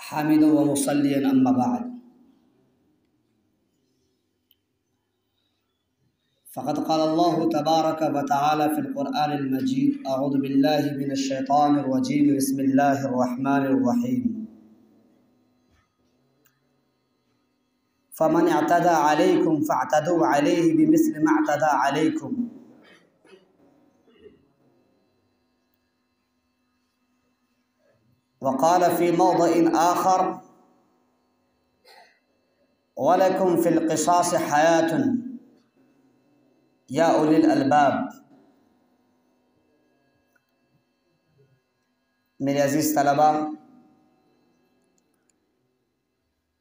حامدا ومصليا أما بعد فقد قال الله تبارك وتعالى في القرآن المجيد أعوذ بالله من الشيطان الرجيم بسم الله الرحمن الرحيم فمن اعتدى عليكم فاعتدوا عليه بمثل ما اعتدى عليكم وقال في موضع آخر ولكم في القصاص حياة یا اولی الالباب۔ میرے عزیز طلباء،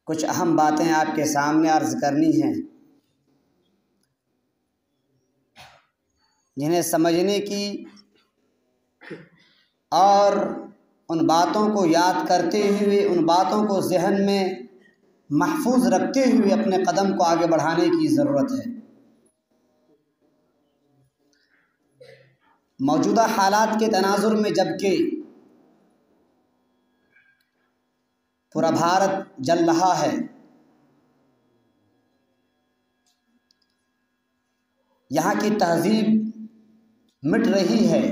کچھ اہم باتیں آپ کے سامنے عرض کرنی ہیں جنہیں سمجھنے کی اور ان باتوں کو یاد کرتے ہوئے ان باتوں کو ذہن میں محفوظ رکھتے ہوئے اپنے قدم کو آگے بڑھانے کی ضرورت ہے۔ موجودہ حالات کے تناظر میں جبکہ پورا بھارت جل رہا ہے، یہاں کی تہذیب مٹ رہی ہے،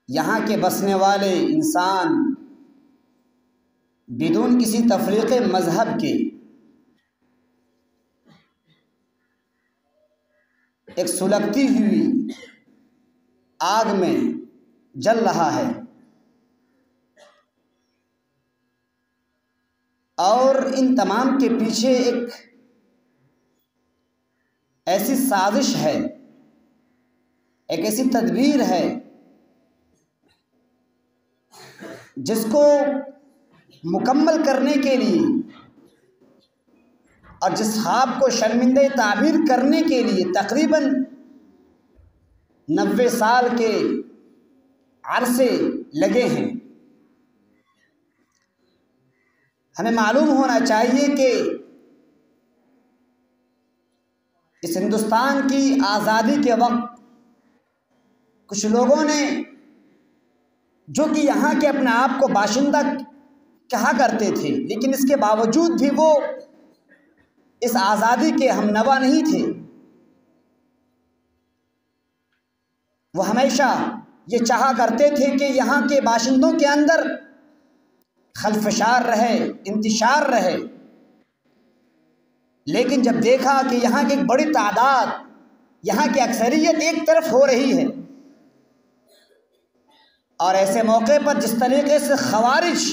یہاں کے بسنے والے انسان بدون کسی تفریق مذہب کے ایک سلگتی ہوئی آگ میں جل رہا ہے، اور ان تمام کے پیچھے ایک ایسی سازش ہے، ایک ایسی تدبیر ہے جس کو مکمل کرنے کے لیے اور جس خواب کو شرمندہ تعبیر کرنے کے لیے تقریباً 90 سال کے عرصے لگے ہیں۔ ہمیں معلوم ہونا چاہیے کہ اس ہندوستان کی آزادی کے وقت کچھ لوگوں نے، جو کہ یہاں کے اپنے آپ کو باشندہ کہا کرتے تھے، لیکن اس کے باوجود بھی وہ اس آزادی کے ہمنوا نہیں تھے، وہ ہمیشہ یہ چاہا کرتے تھے کہ یہاں کے باشندوں کے اندر خلفشار رہے، انتشار رہے، لیکن جب دیکھا کہ یہاں کی ایک بڑی تعداد، یہاں کی اکثریت ایک طرف ہو رہی ہے، اور ایسے موقع پر جس طریقے سے خوارج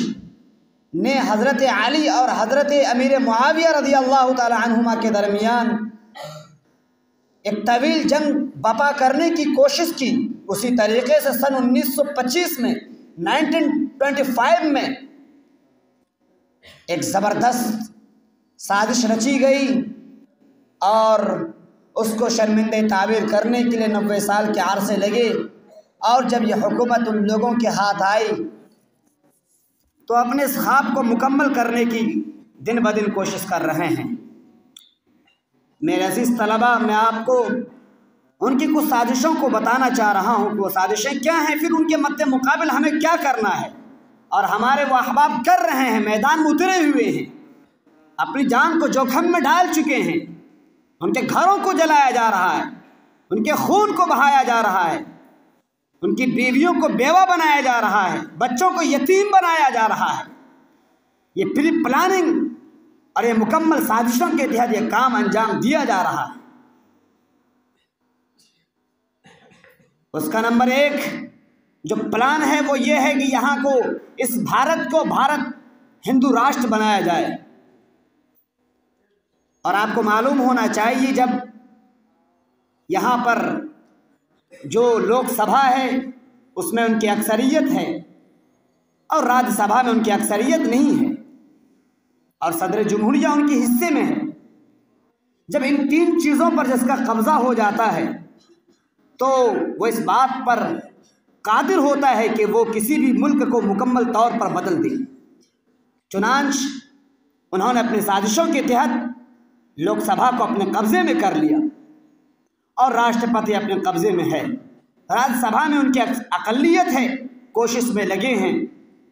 نے حضرت علی اور حضرت امیر معاویہ رضی اللہ تعالی عنہما کے درمیان ایک طویل جنگ بپا کرنے کی کوشش کی، اسی طریقے سے سن 1925 میں 1925 میں ایک زبردست سازش رچی گئی، اور اس کو شرمندہ تعبیر کرنے کے لیے 90 سال کے عرصے لگے، اور جب یہ حکومت ان لوگوں کے ہاتھ آئی تو اپنے اس خواب کو مکمل کرنے کی دن بدن کوشش کر رہے ہیں۔ میرے عزیز طلباء، میں آپ کو ان کی کچھ سازشوں کو بتانا چاہ رہا ہوں کہ وہ سازشیں کیا ہیں، پھر ان کے مد مقابل ہمیں کیا کرنا ہے، اور ہمارے وہ احباب کر رہے ہیں، میدان میں اترے ہوئے ہیں، اپنی جان کو جوخم میں ڈال چکے ہیں، ان کے گھروں کو جلایا جا رہا ہے، ان کے خون کو بہایا جا رہا ہے، ان کی بیویوں کو بیوہ بنایا جا رہا ہے، بچوں کو یتیم بنایا جا رہا ہے۔ یہ پری پلاننگ اور یہ مکمل سازشوں کے تحت یہ کام انجام دیا جا رہا ہے۔ اس کا نمبر 1 جو پلان ہے وہ یہ ہے کہ یہاں کو، اس بھارت کو بھارت ہندو راشٹر بنایا جائے، اور آپ کو معلوم ہونا چاہیے جب یہاں پر جو لوک سبھا ہے اس میں ان کی اکثریت ہے، اور راجیہ سبھا میں ان کی اکثریت نہیں ہے، اور صدر جمہوریہ ان کے حصے میں ہے، جب ان 3 چیزوں پر جس کا قبضہ ہو جاتا ہے تو وہ اس بات پر قادر ہوتا ہے کہ وہ کسی بھی ملک کو مکمل طور پر بدل دے۔ چنانچہ انہوں نے اپنی سازشوں کے تحت لوک سبھا کو اپنے قبضے میں کر لیا، اور راشٹرپتی اپنے قبضے میں ہے، راجیہ سبھا میں ان کی اقلیت ہے، کوشش میں لگے ہیں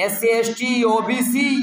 SC ST OBC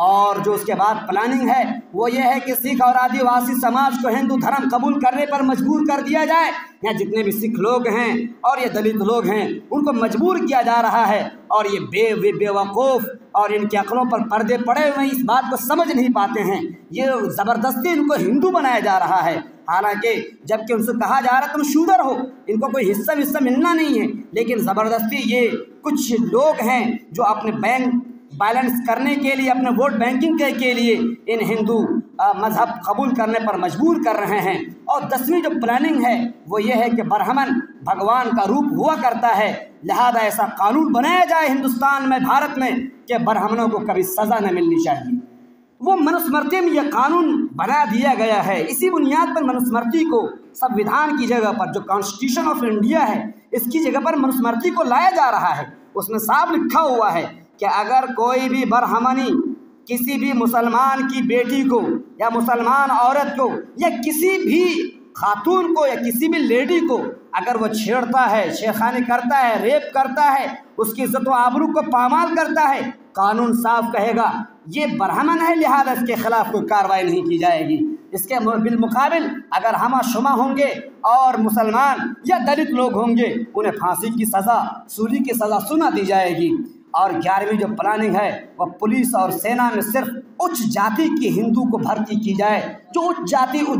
اور جو اس کے بعد پلاننگ ہے وہ یہ ہے کہ سکھ اور آدیواسی سماج کو ہندو دھرم قبول کرنے پر مجبور کر دیا جائے. یا جتنے بھی سکھ لوگ ہیں اور یہ دلت لوگ ہیں ان کو مجبور کیا جا رہا ہے، اور یہ بے وقوف اور ان کی عقلوں پر پردے پڑے ہوئے اس بات کو سمجھ نہیں پاتے ہیں. یہ زبردستی ان کو ہندو بنایا جا رہا ہے، حالانکہ جب کہ ان سے کہا جا رہا ہے تم شودر ہو، ان کو کوئی حصہ ملنا نہیں ہے، لیکن زبردستی یہ کچھ لوگ ہیں جو اپنے بینک بیلنس کرنے کے لیے، اپنے ووٹ بینکنگ کے لیے ان ہندو مذہب قبول کرنے پر مجبور کر رہے ہیں. اور 10ویں جو پلاننگ ہے وہ یہ ہے کہ برہمن بھگوان کا روپ ہوا کرتا ہے، لہذا ایسا قانون بنایا جائے ہندوستان میں، بھارت میں، کہ برہمنوں کو کبھی سزا نہ ملنی چاہیے. وہ منوسمرتی میں یہ قانون بنا دیا گیا ہے. اسی بنیاد پر منوسمرتی کو سمویدھان کی جگہ پر، جو کانسٹیٹیوشن آف انڈیا ہے، اس کی جگہ پر منوسمرتی کو لایا جا رہا ہے. اس میں صاف لکھا ہوا ہے کہ اگر کوئی بھی برہمنی کسی بھی مسلمان کی بیٹی کو یا مسلمان عورت کو یا کسی بھی خاتون کو یا کسی بھی لیڈی کو اگر وہ چھیڑتا ہے، شیخانی کرتا ہے، ریپ کرتا ہے، اس کی عزت و آبرو کو پامال کرتا ہے، قانون صاف کہے گا یہ برہمن ہے، لہذا اس کے خلاف کوئی کارروائی نہیں کی جائے گی. اس کے بالمقابل اگر ہمہ شمہ ہوں گے اور مسلمان یا دلت لوگ ہوں گے انہیں پھانسی کی سزا، سولی کی سزا سنا دی جائے گی. اور 11ویں جو پلاننگ ہے وہ پولیس اور سینا میں صرف اچ جاتی کی ہندو کو بھرتی کی جائے. جو اچ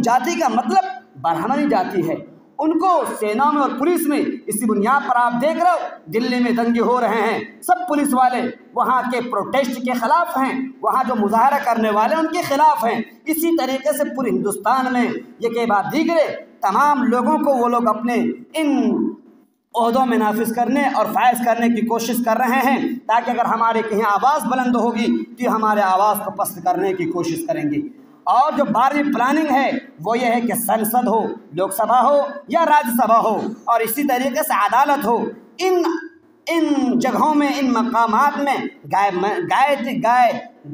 جاتی کا مطلب برہمنی جاتی ہے، ان کو سینا میں اور پولیس میں. اسی بنیاد پر آپ دیکھ رہے ہو دلی میں دنگے ہو رہے ہیں، سب پولیس والے وہاں کے پروٹیسٹ کے خلاف ہیں، وہاں جو مظاہرہ کرنے والے ان کے خلاف ہیں. اسی طریقے سے پورے ہندوستان میں یہ کہ بات دیگرے تمام لوگوں کو وہ لوگ اپنے ان عہدوں میں نافذ کرنے اور فائز کرنے کی کوشش کر رہے ہیں، تاکہ اگر ہمارے کہیں آواز بلند ہوگی تو یہ ہمارے آواز کو پست کرنے کی کوشش کریں گے. اور جو 12ویں پلاننگ ہے وہ یہ ہے کہ سنسد ہو، لوک سبھا ہو یا راجیہ سبھا ہو، اور اسی طریقے سے عدالت ہو، ان جگہوں میں، ان مقامات میں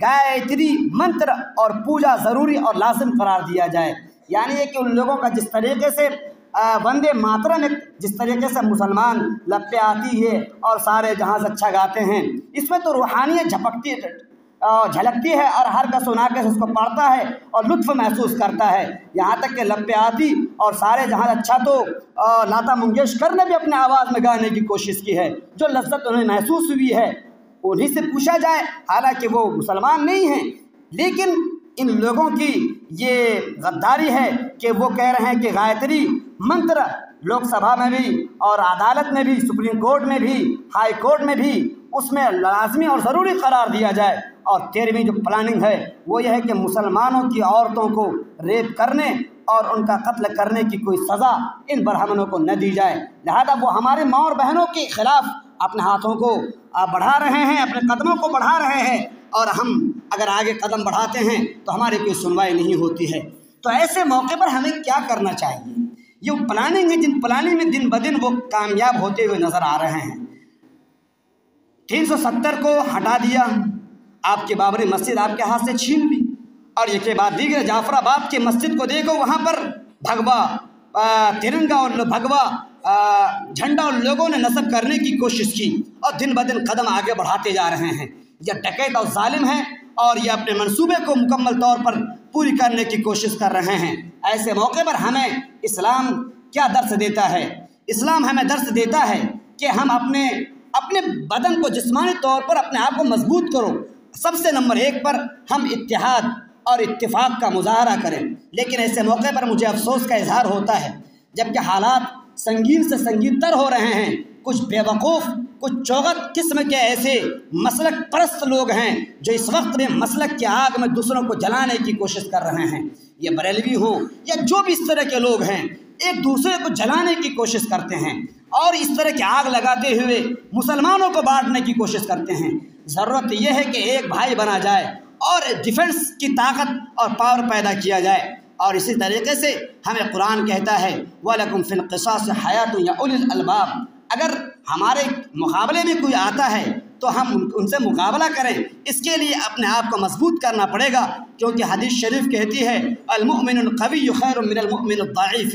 گایتری منتر اور پوجا ضروری اور لازم قرار دیا جائے. یعنی یہ کہ ان لوگوں کا جس طریقے سے وندے ماترم میں جس طریقے سے مسلمان لپے آتی ہے اور سارے جہاں سے اچھا گاتے ہیں، اس میں تو روحانیت جھلکتی ہے اور ہر کس سنا کے اس کو پڑھتا ہے اور لطف محسوس کرتا ہے. یہاں تک کہ لپے آتی اور سارے جہاں اچھا تو لتا منگیشکر نے بھی اپنے آواز میں گانے کی کوشش کی ہے. جو لذت انہیں محسوس ہوئی ہے انہیں سے پوچھا جائے، حالانکہ وہ مسلمان نہیں ہیں، لیکن ان لوگوں کی یہ غداری ہے کہ وہ کہہ رہے ہیں کہ گایتری منتر لوک سبھا میں بھی اور عدالت میں بھی، سپریم کورٹ میں بھی، ہائی کورٹ میں بھی اس میں لازمی اور ضروری قرار دیا جائے. اور 13ویں جو پلاننگ ہے وہ یہ ہے کہ مسلمانوں کی عورتوں کو ریپ کرنے اور ان کا قتل کرنے کی کوئی سزا ان برہمنوں کو نہ دی جائے. لہذا وہ ہمارے ماں اور بہنوں کے خلاف اپنے ہاتھوں کو بڑھا رہے ہیں، اپنے قدموں کو بڑھا رہے ہیں، اور ہم اگر آگے قدم بڑھاتے ہیں تو ہماری کوئی سنوائی نہیں ہوتی ہے. تو ایسے موقع پر ہمیں کیا کرنا چاہیے؟ یہ پلاننگ ہے جن پلاننگ میں دن بدن وہ کامیاب ہوتے ہوئے نظر آ رہے ہیں. 370 کو ہٹا دیا، آپ کی بابری مسجد آپ کے ہاتھ سے چھین لی، اور یہ کے بعد دیگر جعفر آباد کی مسجد کو دیکھو، وہاں پر بھگوا ترنگا اور بھگوا جھنڈا اور لوگوں نے نصب کرنے کی کوشش کی، اور دن بدن قدم آگے بڑھاتے جا رہے ہیں. یہ ڈکیت اور ظالم ہیں اور یہ اپنے منصوبے کو مکمل طور پر پوری کرنے کی کوشش کر رہے ہیں. ایسے موقع پر ہمیں اسلام کیا درس دیتا ہے؟ اسلام ہمیں درس دیتا ہے کہ ہم اپنے بدن کو جسمانی طور پر اپنے آپ کو مضبوط کرو. سب سے نمبر 1 پر ہم اتحاد اور اتفاق کا مظاہرہ کریں. لیکن ایسے موقع پر مجھے افسوس کا اظہار ہوتا ہے جبکہ حالات سنگین سے سنگین تر ہو رہے ہیں. کچھ بے وقوف، کچھ چوغت قسم کے ایسے مسلک پرست لوگ ہیں جو اس وقت میں مسلک کی آگ میں دوسروں کو جلانے کی کوشش کر رہے ہیں. یہ بریلوی ہوں یا جو بھی اس طرح کے لوگ ہیں، ایک دوسرے کو جلانے کی کوشش کرتے ہیں اور اس طرح کی آگ لگاتے ہوئے مسلمانوں کو بانٹنے کی کوشش کرتے ہیں. ضرورت یہ ہے کہ ایک بھائی بنا جائے اور ڈیفنس کی طاقت اور پاور پیدا کیا جائے. اور اسی طریقے سے ہمیں قرآن کہتا ہے وَلَكُمْ فِي الْقِصَاصِ حَيَاةٌ يَا أُولِي الْأَلْبَابِ. اگر ہمارے مقابلے میں کوئی آتا ہے تو ہم ان سے مقابلہ کریں. اس کے لیے اپنے آپ کو مضبوط کرنا پڑے گا، کیونکہ حدیث شریف کہتی ہے المؤمن القوی خیر من المؤمن الضعیف.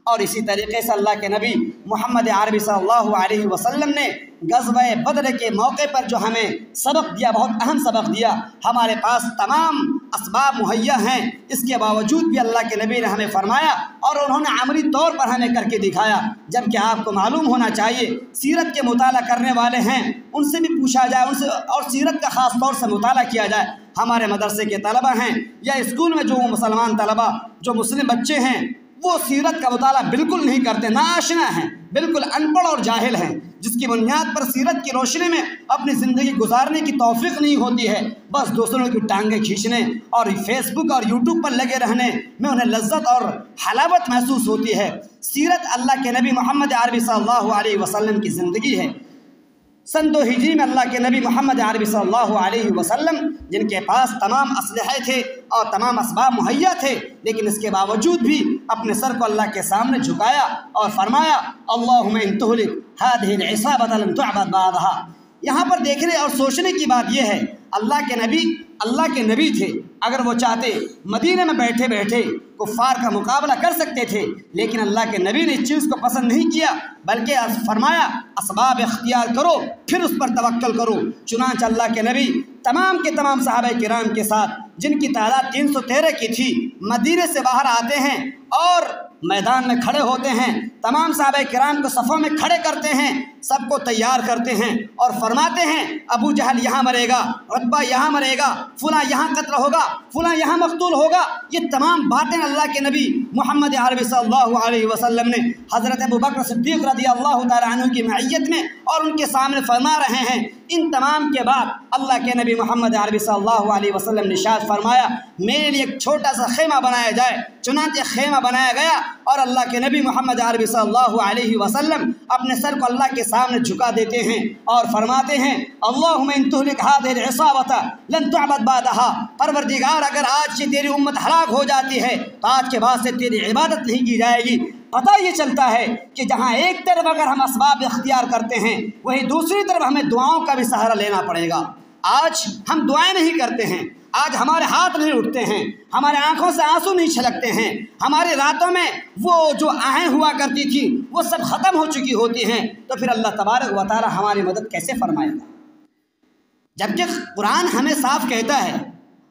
اور اسی طریقے سے اللہ کے نبی محمد عربی صلی اللہ علیہ وسلم نے غزوہ بدر کے موقع پر جو ہمیں سبق دیا، بہت اہم سبق دیا۔ ہمارے پاس تمام اسباب مہیا ہیں، اس کے باوجود بھی اللہ کے نبی نے ہمیں فرمایا اور انہوں نے عملی طور پر ہمیں کر کے دکھایا۔ جبکہ آپ کو معلوم ہونا چاہیے، سیرت کے مطالعہ کرنے والے ہیں ان سے بھی پوچھا جائے، ان سے اور سیرت کا خاص طور سے مطالعہ کیا جائے۔ ہمارے مدرسے کے طلبہ ہیں یا اسکول میں جو مسلمان طلبہ جو مسلم بچے ہیں، وہ سیرت کا مطالعہ بالکل نہیں کرتے، ناآشنا ہیں، بالکل ان پڑھ اور جاہل ہیں، جس کی بنیاد پر سیرت کی روشنی میں اپنی زندگی گزارنے کی توفیق نہیں ہوتی ہے۔ بس دوسروں کی ٹانگیں کھینچنے اور فیس بک اور یوٹیوب پر لگے رہنے میں انہیں لذت اور حلاوت محسوس ہوتی ہے۔ سیرت اللہ کے نبی محمد عربی صلی اللہ علیہ وسلم کی زندگی ہے۔ سن 2 ہجری میں اللہ کے نبی محمد عربی صلی اللہ علیہ وسلم، جن کے پاس تمام اسلحے تھے اور تمام اسباب مہیا تھے، لیکن اس کے باوجود بھی اپنے سر کو اللہ کے سامنے جھکایا اور فرمایا اللہم ان تہلک ہذہ العصابۃ لن تعبد بعدها۔ یہاں پر دیکھنے اور سوچنے کی بات یہ ہے، اللہ کے نبی تھے، اگر وہ چاہتے مدینہ میں بیٹھے بیٹھے کفار کا مقابلہ کر سکتے تھے، لیکن اللہ کے نبی نے اس چیز کو پسند نہیں کیا، بلکہ فرمایا اسباب اختیار کرو پھر اس پر توکل کرو۔ چنانچہ اللہ کے نبی تمام کے تمام صحابہ کرام کے ساتھ، جن کی تعداد 313 کی تھی، مدینے سے باہر آتے ہیں اور میدان میں کھڑے ہوتے ہیں، تمام صحابہ کرام کو صفوں میں کھڑے کرتے ہیں، سب کو تیار کرتے ہیں اور فرماتے ہیں ابو جہل یہاں مرے گا، عتبہ یہاں مرے گا، فلاں یہاں قتل ہوگا، فلاں یہاں مقتول ہوگا۔ یہ تمام باتیں اللہ کے نبی محمد عربی صلی اللہ علیہ وسلم نے حضرت ابوبکر صدیق رضی اللہ تعالی عنہ کی معیت میں اور ان کے سامنے فرما رہے ہیں۔ ان تمام کے بعد اللہ کے نبی محمد عربی صلی اللہ علیہ وسلم نے ارشاد فرمایا میرے لیے ایک چھوٹا سا خیمہ بنایا جائے۔ چنانچہ خیمہ بنایا گیا اور اللہ کے نبی محمد عربی صلی اللہ علیہ وسلم اپنے سر کو اللہ کے سامنے جھکا دیتے ہیں اور فرماتے ہیں اللہم ان تہلک ہذہ العصابۃ لن تعبد بعدها۔ پروردگار اگر آج سے تیری امت ہلاک ہو جاتی ہے تو آج کے بعد سے تیری عبادت نہیں کی جائے گی۔ پتہ یہ چلتا ہے کہ جہاں ایک طرف اگر ہم اسباب اختیار کرتے ہیں، وہیں دوسری طرف ہمیں دعاؤں کا بھی سہارا لینا پڑے گا۔ آج ہم دعائیں نہیں کرتے ہیں، آج ہمارے ہاتھ نہیں اٹھتے ہیں، ہمارے آنکھوں سے آنسو نہیں چھلکتے ہیں، ہماری راتوں میں وہ جو آہیں ہوا کرتی تھی وہ سب ختم ہو چکی ہوتی ہیں، تو پھر اللہ تبارک و تعالی ہماری مدد کیسے فرمائے گا؟ جبکہ قرآن ہمیں صاف کہتا ہے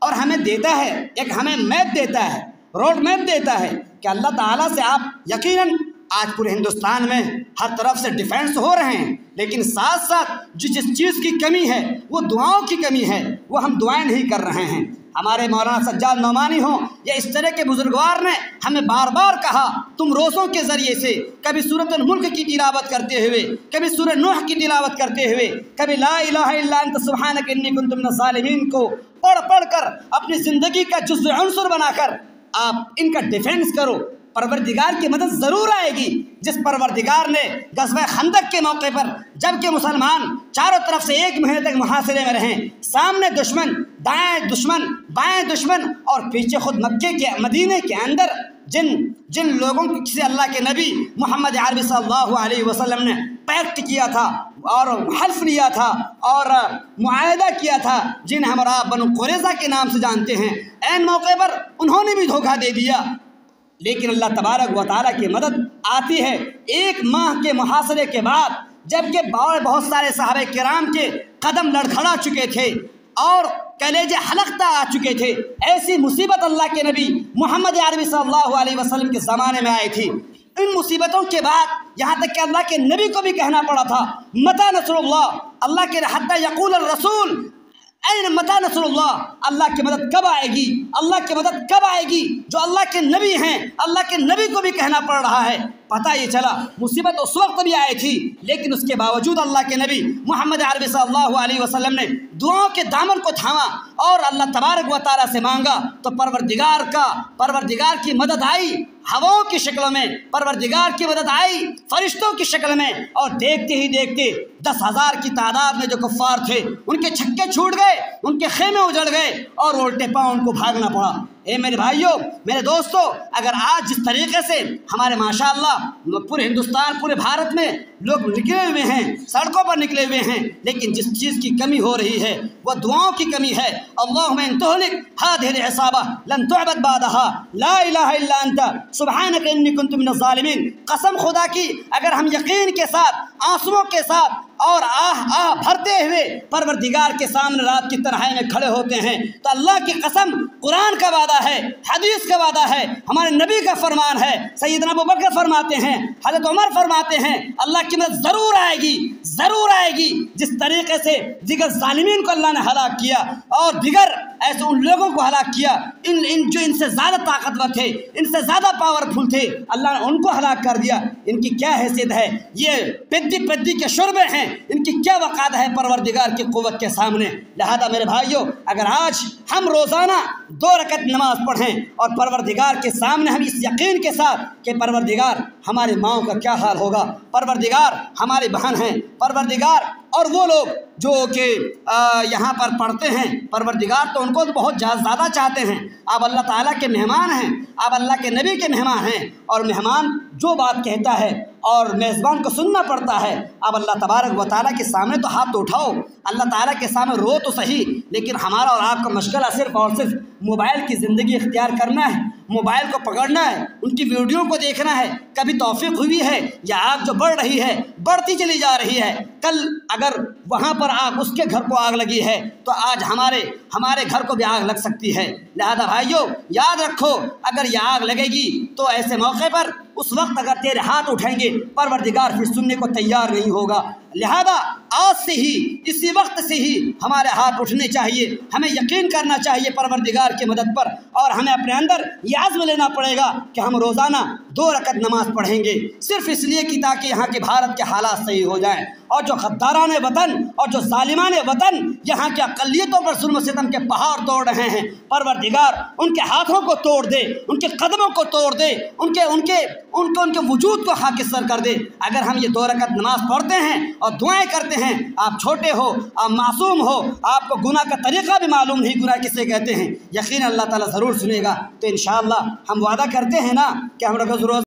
اور ہمیں دیتا ہے، ایک ہمیں میپ دیتا ہے، روڈ میپ دیتا ہے کہ اللہ تعالیٰ سے آپ یقیناً آج پورے ہندوستان میں ہر طرف سے ڈیفینس ہو رہے ہیں، لیکن ساتھ ساتھ جس چیز کی کمی ہے وہ دعاؤں کی کمی ہے، وہ ہم دعائیں نہیں کر رہے ہیں۔ ہمارے مولانا سجاد نعمانی ہوں یا اس طرح کے بزرگوار نے ہمیں بار بار کہا تم روزوں کے ذریعے سے کبھی سورۃ الملک کی تلاوت کرتے ہوئے، کبھی سورہ نوح کی تلاوت کرتے ہوئے، کبھی لا الہ الا انت سبحانک انی کنت من الظالمین کو پڑھ کر اپنی زندگی کا جزء عنصر بنا کر آپ ان کا ڈیفینس کرو، پروردگار کی مدد ضرور آئے گی۔ جس پروردگار نے غزوہ خندق کے موقع پر جبکہ مسلمان چاروں طرف سے 1 مہینے تک محاصرے میں رہیں، سامنے دشمن، دائیں دشمن، بائیں دشمن اور پیچھے خود مکے کے مدینے کے اندر جن لوگوں سے اللہ کے نبی محمد عربی صلی اللہ علیہ وسلم نے پیکٹ کیا تھا اور حلف لیا تھا اور معاہدہ کیا تھا، جنہیں ہم آپ بنو قریظہ کے نام سے جانتے ہیں، عین موقع پر انہوں نے بھی دھوکہ دے دیا۔ لیکن اللہ تبارک و تعالیٰ کی مدد آتی ہے 1 ماہ کے محاصرے کے بعد، جبکہ بہت سارے صحابہ کرام کے قدم لڑکھڑا چکے تھے اور کلیجے حلقتہ آ چکے تھے۔ ایسی مصیبت اللہ کے نبی محمد عربی صلی اللہ علیہ وسلم کے زمانے میں آئی تھی۔ ان مصیبتوں کے بعد یہاں تک کہ اللہ کے نبی کو بھی کہنا پڑا تھا متی نصر اللہ، اللہ کے حتی یقول الرسول این متی نصر اللہ، اللہ کی مدد کب آئے گی، اللہ کی مدد کب آئے گی؟ جو اللہ کے نبی ہیں، اللہ کے نبی کو بھی کہنا پڑ رہا ہے۔ پتہ یہ چلا مصیبت اس وقت بھی آئی تھی، لیکن اس کے باوجود اللہ کے نبی محمد عربی صلی اللہ علیہ وسلم نے دعاؤں کے دامن کو تھاما اور اللہ تبارک و تعالیٰ سے مانگا، تو پروردگار کی مدد آئی ہواؤں کی شکل میں، پروردگار کی مدد آئی فرشتوں کی شکل میں، اور دیکھتے ہی دیکھتے 10,000 کی تعداد میں جو کفار تھے ان کے چھکے چھوٹ گئے، ان کے خیمے اجڑ گئے اور الٹے پاؤں ان کو بھاگنا پڑا۔ اے میرے بھائیوں، میرے دوستوں، اگر آج جس طریقے سے ہمارے ماشاءاللہ پورے ہندوستان، پورے بھارت میں لوگ نکلے ہوئے ہیں، سڑکوں پر نکلے ہوئے ہیں، لیکن جس چیز کی کمی ہو رہی ہے وہ دعاؤں کی کمی ہے۔ اللہم ان تہلک ہذہ العصابہ لن تعبد بعدہا لا الہ الا انت سبحانک انی کنت من الظالمین۔ قسم خدا کی اگر ہم یقین کے ساتھ، آنسوؤں کے ساتھ اور آہ بھرتے ہوئے پروردگار کے سامنے رات کی تنہائی میں کھڑے ہوتے ہیں تو اللہ کی قسم، قرآن کا وعدہ ہے، حدیث کا وعدہ ہے، ہمارے نبی کا فرمان ہے، سیدنا ابوبکر فرماتے ہیں، حضرت عمر فرماتے ہیں، اللہ کی مدد ضرور آئے گی، ضرور آئے گی۔ جس طریقے سے دیگر ظالمین کو اللہ نے ہلاک کیا اور دیگر ایسے ان لوگوں کو ہلاک کیا جو ان سے زیادہ طاقتور تھے، ان سے زیادہ پاورفل تھے، اللہ نے ان کو ہلاک کر دیا۔ ان کی کیا حیثیت ہے؟ یہ پدی کے شربے ہیں، ان کی کیا وقعت ہے پروردگار کی قوت کے سامنے؟ لہذا میرے بھائیوں، اگر آج ہم روزانہ 2 رکعت نماز پڑھیں اور پروردگار کے سامنے ہم اس یقین کے ساتھ کہ پروردگار ہماری ماؤں کا کیا حال ہوگا، پروردگار ہماری بہن ہیں، پروردگار اور وہ لوگ جو کہ یہاں پر پڑھتے ہیں، پروردگار تو ان کو بہت زیادہ چاہتے ہیں۔ آپ اللہ تعالیٰ کے مہمان ہیں، آپ اللہ کے نبی کے مہمان ہیں، اور مہمان جو بات کہتا ہے اور میزبان کو سننا پڑتا ہے۔ اب اللہ تبارک و تعالیٰ کے سامنے تو ہاتھ تو اٹھاؤ، اللہ تعالیٰ کے سامنے رو تو صحیح، لیکن ہمارا اور آپ کا مشغلہ صرف اور صرف موبائل کی زندگی اختیار کرنا ہے، موبائل کو پکڑنا ہے، ان کی ویڈیو کو دیکھنا ہے۔ کبھی توفیق ہوئی ہے یا آگ جو بڑھ رہی ہے، بڑھتی چلی جا رہی ہے، کل اگر وہاں پر آگ، اس کے گھر کو آگ لگی ہے تو آج ہمارے گھر کو بھی آگ لگ سکتی ہے۔ لہذا بھائیوں یاد رکھو، اگر یہ آگ لگے گی تو ایسے موقع پر اس وقت اگر تیرے ہاتھ اٹھیں گے پروردگار پھر سننے کو تیار نہیں ہوگا۔ لہذا آج سے ہی، اسی وقت سے ہی ہمارے ہاتھ اٹھنے چاہیے، ہمیں یقین کرنا چاہیے پروردگار کی مدد پر، اور ہمیں اپنے اندر یہ عزم لینا پڑے گا کہ ہم روزانہ 2 رکعت نماز پڑھیں گے، صرف اس لیے کہ تاکہ یہاں کے بھارت کے حالات صحیح ہو جائیں، اور جو غداران وطن اور جو ظالمان وطن یہاں کے اقلیتوں پر ظلم و ستم کے پہاڑ توڑ رہے ہیں، پروردگار ان کے ہاتھوں کو توڑ دے، ان کے قدموں کو توڑ دے، ان کے وجود کو خاکستر کر دے۔ اگر ہم یہ 2 رکعت نماز پڑھتے ہیں اور دعائیں کرتے ہیں، آپ چھوٹے ہو، آپ معصوم ہو، آپ کو گناہ کا طریقہ بھی معلوم نہیں، گناہ کسے کہتے ہیں، یقین اللہ تعالیٰ ضرور سنے گا۔ تو انشاءاللہ ہم وعدہ کرتے ہیں نا کہ ہم